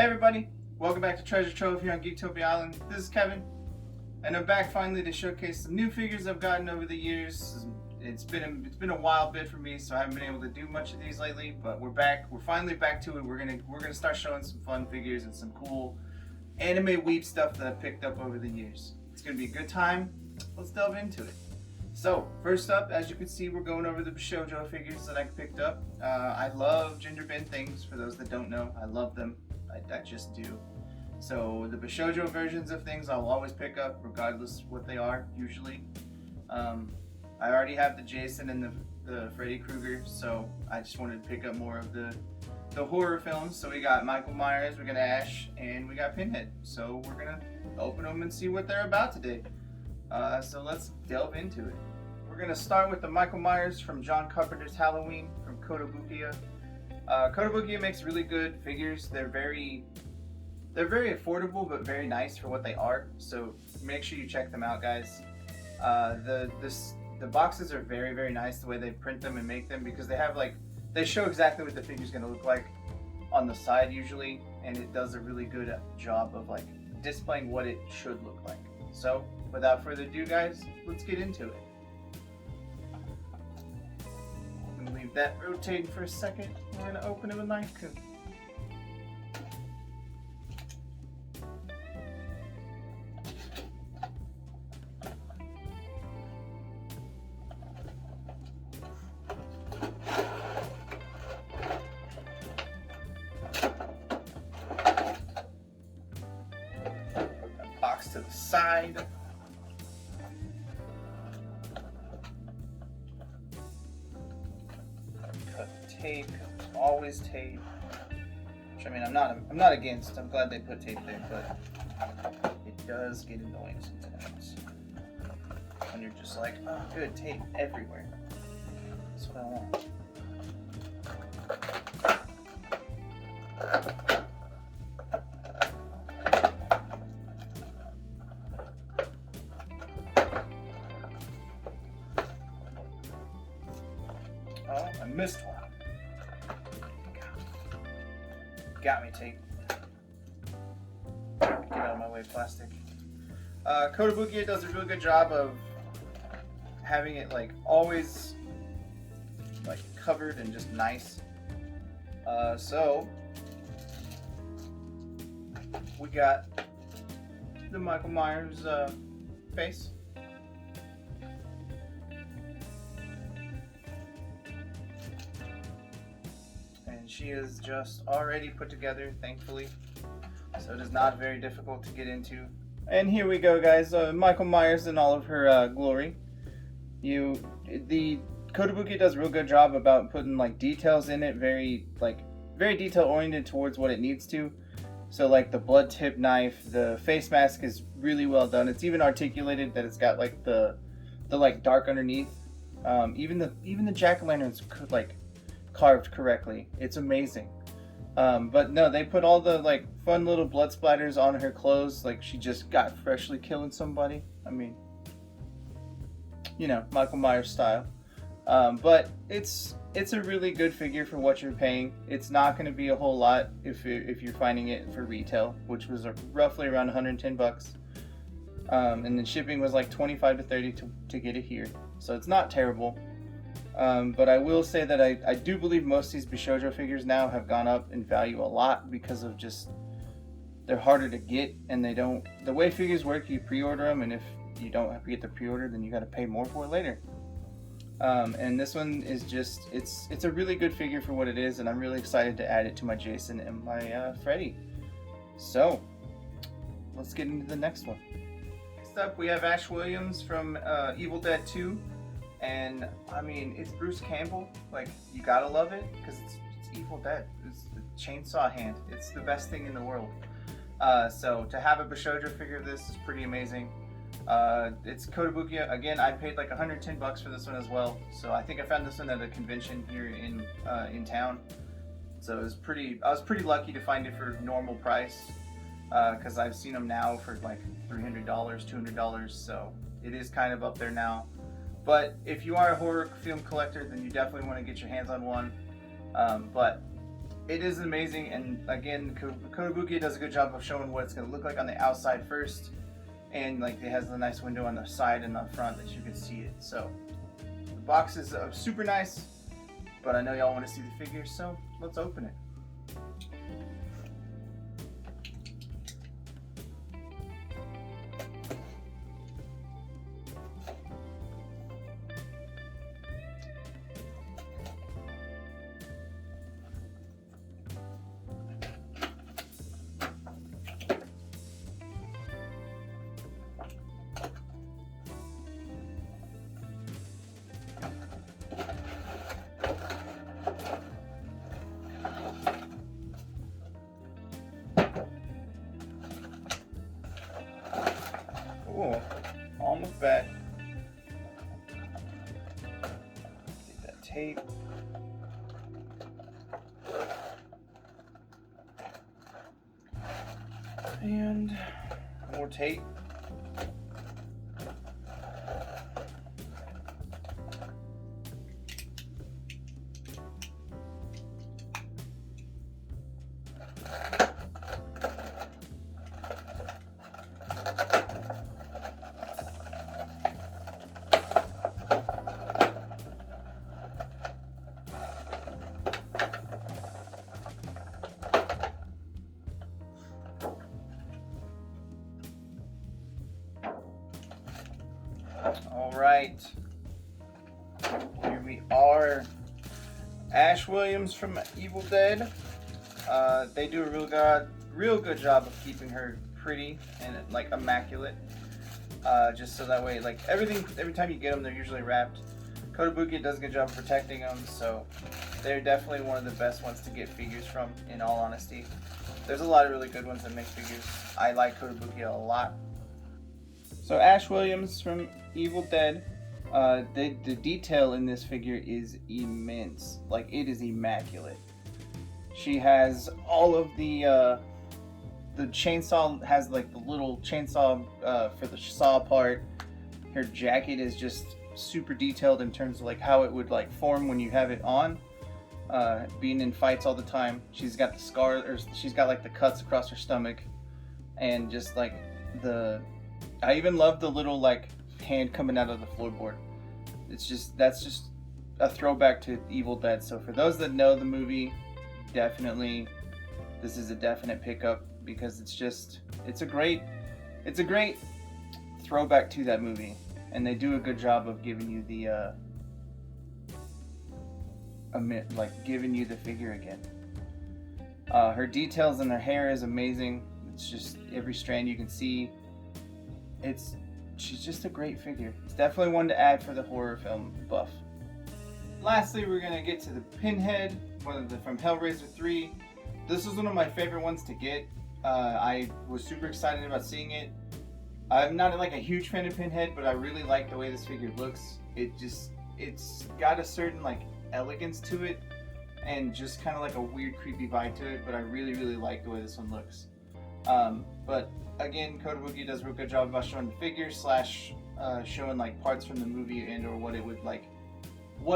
Hey everybody, welcome back to Trove here on Geektopia Island. This is Kevin, and I'm back finally to showcase some new figures I've gotten over the years. It's been a wild bit for me, so I haven't been able to do much of these lately. But we're back. We're finally back to it. We're gonna start showing some fun figures and some cool anime weeb stuff that I've picked up over the years. It's gonna be a good time. Let's delve into it. So first up, as you can see, we're going over the Bishoujo figures that I picked up. I love genderbent things. For those that don't know, I love them. I just do. So the Bishoujo versions of things I'll always pick up regardless what they are, usually. I already have the Jason and the Freddy Krueger, so I just wanted to pick up more of the horror films. So we got Micheal Myers, we got Ash, and we got Pinhead. So we're gonna open them and see what they're about today. So let's delve into it. We're gonna start with the Micheal Myers from John Carpenter's Halloween from Geektopia. Geektopia makes really good figures. They're very affordable but very nice for what they are. So make sure you check them out, guys. The boxes are very, very nice the way they print them and make them, because they show exactly what the figure's gonna look like on the side usually, and it does a really good job of displaying what it should look like. So without further ado, guys, let's get into it. Leave that rotating for a second. We're gonna open it with a knife. Put that box to the side. Tape, always tape. Which, I mean, I'm not against. I'm glad they put tape there, but it does get annoying sometimes when you're just like, oh, good, tape everywhere. That's what I want. Oh, I missed one. Got me, tape. Get out of my way, plastic. Geektopia does a really good job of having it always covered and just nice. So we got the Micheal Myers face. She is just already put together, thankfully, so it is not very difficult to get into. And here we go, guys. Micheal Myers in all of her glory. The Geektopia does a real good job about putting details in it, very detail oriented towards what it needs to. So the blood tip knife, the face mask is really well done. It's even articulated that it's got the dark underneath. Even the jack-o'-lanterns could carved correctly. It's amazing. But no, they put all the fun little blood splatters on her clothes, like she just got freshly killing somebody. I mean, you know, Micheal Myers style. But it's a really good figure for what you're paying. It's not going to be a whole lot if you're finding it for retail, which was roughly around 110 bucks. And then shipping was like 25 to 30 to get it here. So it's not terrible. But I will say that I do believe most of these Bishoujo figures now have gone up in value a lot because of just they're harder to get, and the way figures work, you pre-order them, and if you don't have to get the pre-order, then you got to pay more for it later. And this one is just it's a really good figure for what it is, and I'm really excited to add it to my Jason and my Freddy. So let's get into the next one. Next up, we have Ash Williams from Evil Dead 2. And I mean, it's Bruce Campbell. You gotta love it because it's Evil Dead. It's the chainsaw hand. It's the best thing in the world. So to have a Bishoujo figure of this is pretty amazing. It's Geektopia. Again, I paid like 110 bucks for this one as well. So I think I found this one at a convention here in town. So I was pretty lucky to find it for normal price. Because I've seen them now for like $300, $200. So it is kind of up there now. But if you are a horror film collector, then you definitely want to get your hands on one. But it is amazing, and again, Kotobukiya does a good job of showing what it's going to look like on the outside first, and like it has a nice window on the side and the front that you can see it. So the box is super nice, but I know y'all want to see the figure, so let's open it. Ooh, almost back. Get that tape. And more tape. All right, here we are. Ash Williams from Evil Dead. They do a real good job of keeping her pretty and like immaculate. Just so that way, like every time you get them, they're usually wrapped. Kotobukiya does a good job of protecting them, so they're definitely one of the best ones to get figures from, in all honesty. There's a lot of really good ones that make figures. I like Kotobukiya a lot. So Ash Williams from Evil Dead, the detail in this figure is immense. Like, it is immaculate. She has all of the chainsaw has like the little chainsaw for the saw part. Her jacket is just super detailed in terms of like how it would like form when you have it on. Being in fights all the time, she's got the scar, or she's got like the cuts across her stomach, and just like I even love the little like hand coming out of the floorboard. That's just a throwback to Evil Dead. So for those that know the movie, definitely this is a definite pickup, because it's a great throwback to that movie, and they do a good job of giving you giving you the figure again. Her details in her hair is amazing. It's just every strand you can see. She's just a great figure. It's definitely one to add for the horror film buff. Lastly, we're gonna get to the Pinhead, from Hellraiser 3. This was one of my favorite ones to get. I was super excited about seeing it. I'm not like a huge fan of Pinhead, but I really like the way this figure looks. It's got a certain like elegance to it, and just kind of like a weird, creepy vibe to it. But I really, really like the way this one looks. But again, Kotobukiya does a real good job about showing the figure / showing like parts from the movie and or what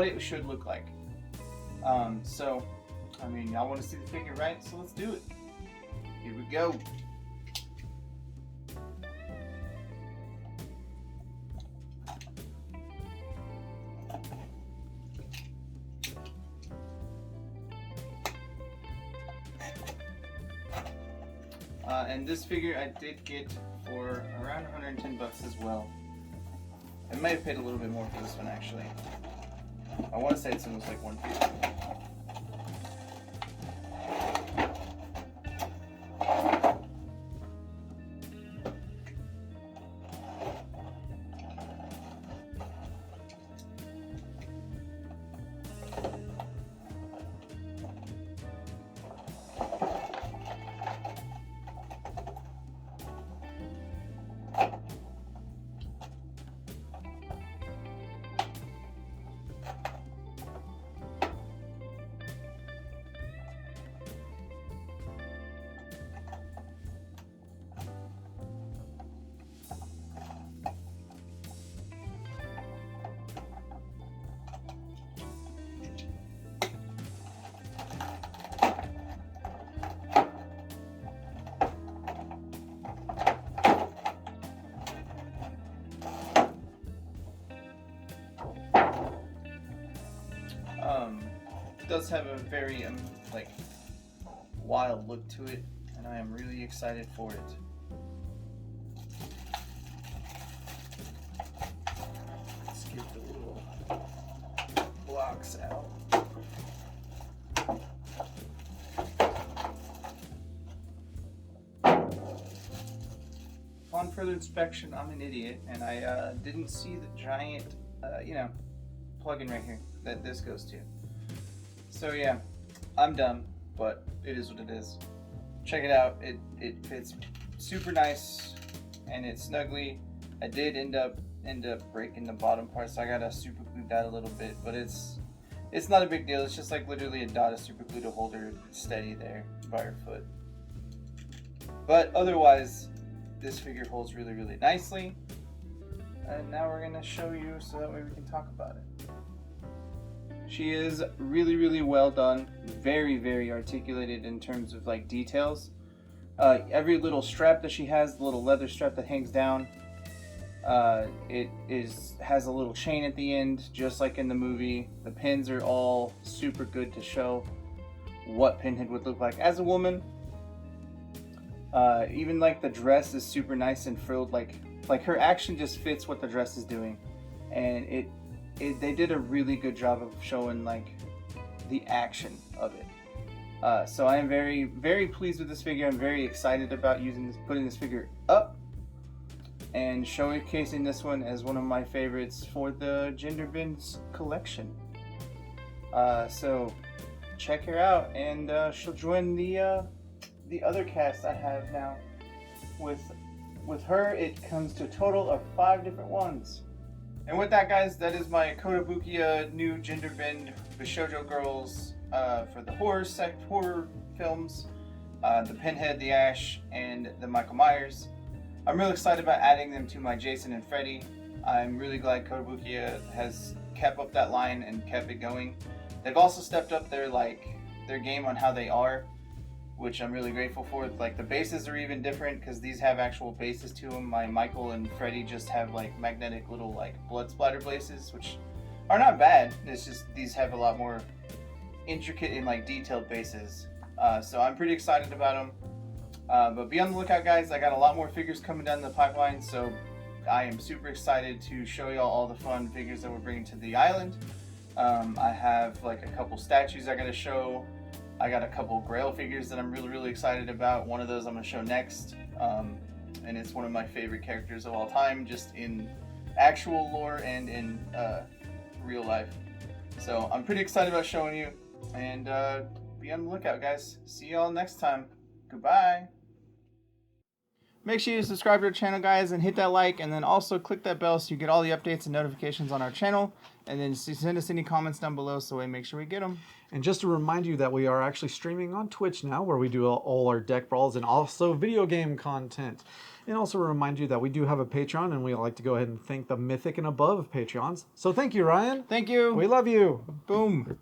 it should look like. So, I mean, y'all want to see the figure, right? So let's do it. Here we go. And this figure I did get for around 110 bucks as well. I might have paid a little bit more for this one, actually. I want to say it's almost like 150. does have a very like wild look to it, and I am really excited for it. Let's get the little blocks out. On further inspection, I'm an idiot, and I didn't see the giant, plug-in right here that this goes to. So yeah, I'm dumb, but it is what it is. Check it out. It fits super nice, and it's snuggly. I did end up breaking the bottom part, so I gotta super glue that a little bit, but it's not a big deal. It's just like literally a dot of super glue to hold her steady there by her foot. But otherwise, this figure holds really, really nicely. And now we're gonna show you so that way we can talk about it. She is really, really well done. Very, very articulated in terms of like details. Every little strap that she has, the little leather strap that hangs down, it has a little chain at the end, just like in the movie. The pins are all super good to show what Pinhead would look like as a woman. Even like the dress is super nice and frilled, like her action just fits what the dress is doing, and they did a really good job of showing like the action of it. So I am very, very pleased with this figure. I'm very excited about putting this figure up and showcasing this one as one of my favorites for the genderbent collection. So check her out, and she'll join the other cast I have now. With her, it comes to a total of 5 different ones. And with that, guys, that is my Geektopia new genderbent Bishoujo girls for the horror films, the Pinhead, the Ash, and the Micheal Myers. I'm really excited about adding them to my Jason and Freddy. I'm really glad Geektopia has kept up that line and kept it going. They've also stepped up their game on how they are, which I'm really grateful for. Like the bases are even different because these have actual bases to them. My Michael and Freddy just have like magnetic little like blood splatter bases, which are not bad. It's just these have a lot more intricate and like detailed bases. So I'm pretty excited about them. But be on the lookout, guys. I got a lot more figures coming down the pipeline, so I am super excited to show y'all all the fun figures that we're bringing to the island. I have like a couple statues I gotta show. I got a couple Grail figures that I'm really, really excited about. One of those I'm going to show next, and it's one of my favorite characters of all time, just in actual lore and in real life. So I'm pretty excited about showing you, and be on the lookout, guys. See y'all next time. Goodbye. Make sure you subscribe to our channel, guys, and hit that like, and then also click that bell so you get all the updates and notifications on our channel. And then send us any comments down below so we make sure we get them. And just to remind you that we are actually streaming on Twitch now, where we do all our deck brawls and also video game content. And also remind you that we do have a Patreon, and we like to go ahead and thank the Mythic and Above Patreons. So thank you, Ryan. Thank you. We love you. Boom.